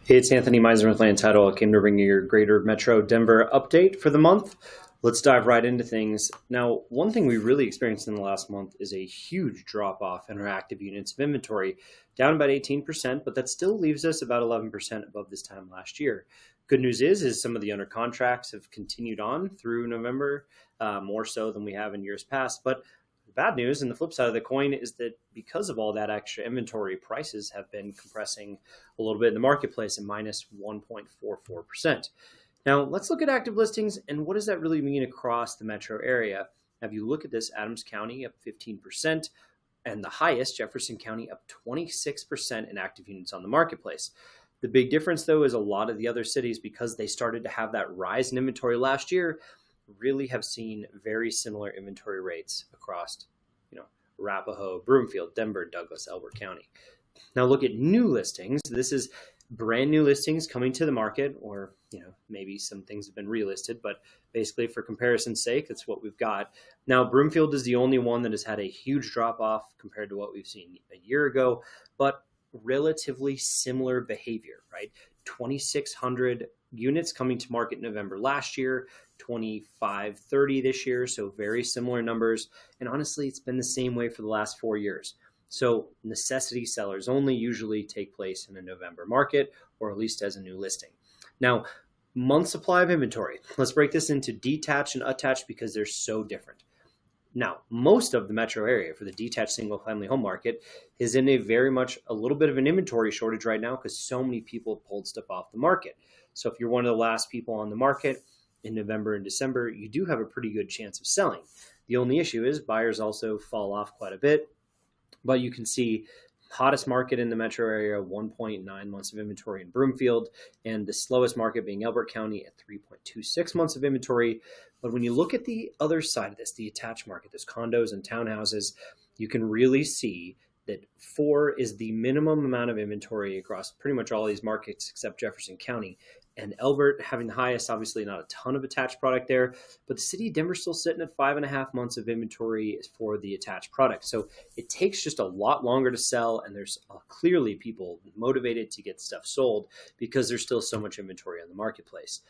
Hey, it's Anthony Meisner with Land Title. I came to bring you your greater Metro Denver update for the month. Let's dive right into things. Now, one thing we really experienced in the last month is a huge drop off in our active units of inventory, down about 18%, but that still leaves us about 11% above this time last year. Good news is some of the under contracts have continued on through November, more so than we have in years past. But the bad news and the flip side of the coin is that because of all that extra inventory, prices have been compressing a little bit in the marketplace at minus 1.44%. Now, let's look at active listings and what does that really mean across the metro area? Now, if you look at this, Adams County up 15%, and the highest, Jefferson County, up 26% in active units on the marketplace. The big difference, though, is a lot of the other cities, because they started to have that rise in inventory last year, really have seen very similar inventory rates across, Arapahoe, Broomfield, Denver, Douglas, Elbert County. Now look at new listings. This is brand new listings coming to the market, or maybe some things have been relisted, but basically for comparison's sake, that's what we've got. Now Broomfield is the only one that has had a huge drop off compared to what we've seen a year ago, but relatively similar behavior, right? 2,600 units coming to market in November last year, 2,530 this year, so very similar numbers. And honestly, it's been the same way for the last 4 years. So necessity sellers only usually take place in a November market, or at least as a new listing. Now, month supply of inventory. Let's break this into detached and attached because they're so different. Now, most of the metro area for the detached single family home market is in a little bit of an inventory shortage right now because so many people pulled stuff off the market. So if you're one of the last people on the market in November and December, you do have a pretty good chance of selling. The only issue is buyers also fall off quite a bit, but you can see hottest market in the metro area, 1.9 months of inventory in Broomfield, and the slowest market being Elbert County at 3.26 months of inventory. But when you look at the other side of this, the attached market, there's condos and townhouses, you can really see that 4 is the minimum amount of inventory across pretty much all these markets except Jefferson County. And Elbert having the highest, obviously not a ton of attached product there, but the city of Denver still sitting at 5.5 months of inventory for the attached product. So it takes just a lot longer to sell, and there's clearly people motivated to get stuff sold because there's still so much inventory on the marketplace.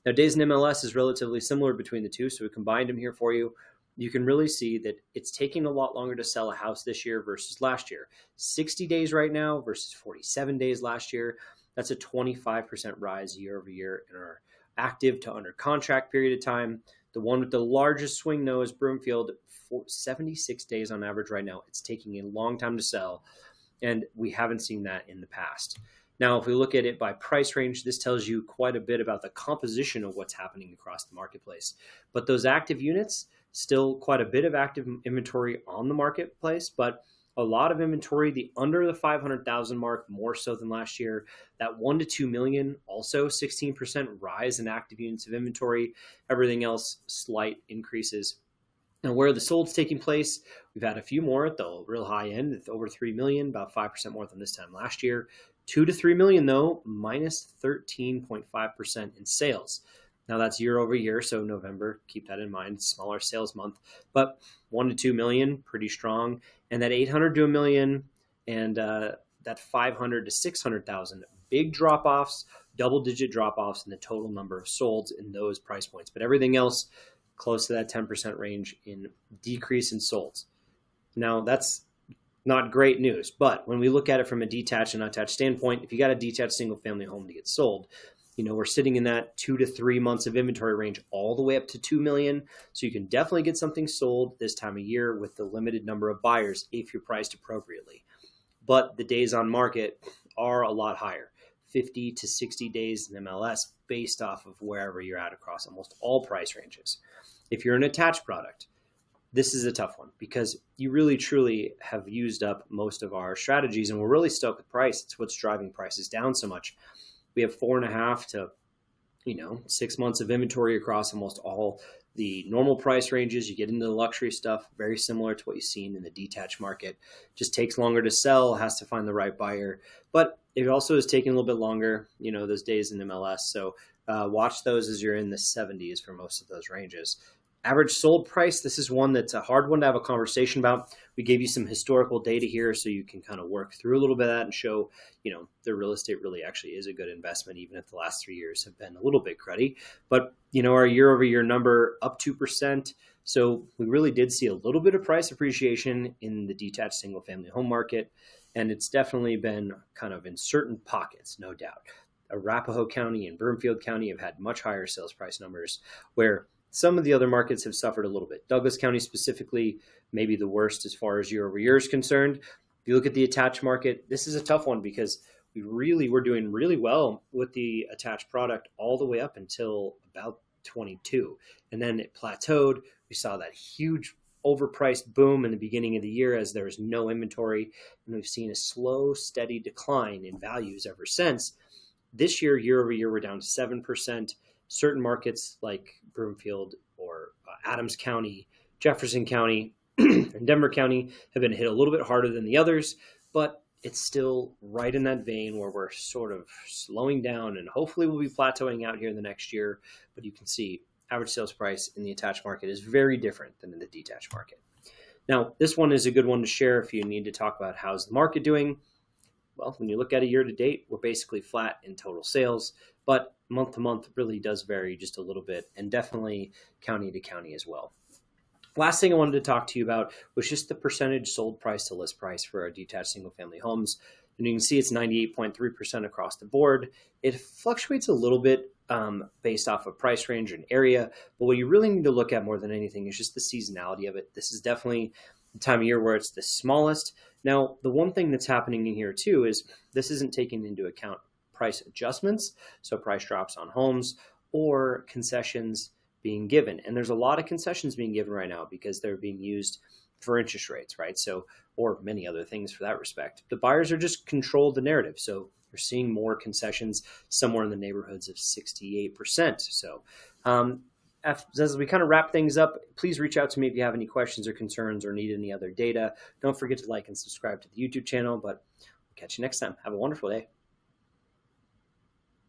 Now, days in MLS is relatively similar between the two, so we combined them here for you. You can really see that it's taking a lot longer to sell a house this year versus last year. 60 days right now versus 47 days last year. That's a 25% rise year over year in our active to under contract period of time. The one with the largest swing, though, is Broomfield, 76 days on average right now. It's taking a long time to sell, and we haven't seen that in the past. Now, if we look at it by price range, this tells you quite a bit about the composition of what's happening across the marketplace. But those active units, still quite a bit of active inventory on the marketplace, but a lot of inventory, the under the 500,000 mark, more so than last year. That 1 to 2 million, also 16% rise in active units of inventory. Everything else, slight increases. Now, where the sold's taking place, we've had a few more at the real high end, with over 3 million, about 5% more than this time last year. 2 to 3 million, though, minus 13.5% in sales. Now that's year over year, so November, keep that in mind, smaller sales month, but 1 to 2 million, pretty strong. And that 800 to a million and that 500 to 600,000, big drop-offs, double-digit drop-offs in the total number of solds in those price points. But everything else close to that 10% range in decrease in solds. Now that's not great news, but when we look at it from a detached and unattached standpoint, if you got a detached single-family home to get sold, we're sitting in that 2 to 3 months of inventory range all the way up to 2 million. So you can definitely get something sold this time of year with the limited number of buyers if you're priced appropriately. But the days on market are a lot higher, 50 to 60 days in MLS based off of wherever you're at across almost all price ranges. If you're an attached product, this is a tough one because you really truly have used up most of our strategies and we're really stuck with price. It's what's driving prices down so much. We have 4.5 to 6 months of inventory across almost all the normal price ranges. You get into the luxury stuff, very similar to what you've seen in the detached market. Just takes longer to sell, has to find the right buyer. But it also is taking a little bit longer, those days in MLS. So watch those as you're in the 70s for most of those ranges. Average sold price, this is one that's a hard one to have a conversation about. We gave you some historical data here so you can kind of work through a little bit of that and show, the real estate really actually is a good investment, even if the last 3 years have been a little bit cruddy. But, our year over year number up 2%. So we really did see a little bit of price appreciation in the detached single family home market. And it's definitely been kind of in certain pockets, no doubt. Arapahoe County and Broomfield County have had much higher sales price numbers, where some of the other markets have suffered a little bit. Douglas County specifically, maybe the worst as far as year over year is concerned. If you look at the attached market, this is a tough one because we really were doing really well with the attached product all the way up until about 22. And then it plateaued. We saw that huge overpriced boom in the beginning of the year as there was no inventory. And we've seen a slow, steady decline in values ever since. This year over year, we're down to 7%. Certain markets like Broomfield or Adams County, Jefferson County, and Denver County have been hit a little bit harder than the others, but it's still right in that vein where we're sort of slowing down, and hopefully we'll be plateauing out here in the next year. But you can see average sales price in the attached market is very different than in the detached market. Now, this one is a good one to share if you need to talk about how's the market doing. Well, when you look at a year to date, we're basically flat in total sales, but month to month really does vary just a little bit, and definitely county to county as well. Last thing I wanted to talk to you about was just the percentage sold price to list price for our detached single family homes. And you can see it's 98.3% across the board. It fluctuates a little bit based off of price range and area, but what you really need to look at more than anything is just the seasonality of it. This is definitely the time of year where it's the smallest. Now, the one thing that's happening in here too is this isn't taking into account price adjustments, so price drops on homes or concessions being given. And there's a lot of concessions being given right now because they're being used for interest rates, right? So, or many other things for that respect. The buyers are just controlled the narrative. So you're seeing more concessions somewhere in the neighborhoods of 68%. So as we kind of wrap things up, please reach out to me if you have any questions or concerns or need any other data. Don't forget to like and subscribe to the YouTube channel, but we'll catch you next time. Have a wonderful day.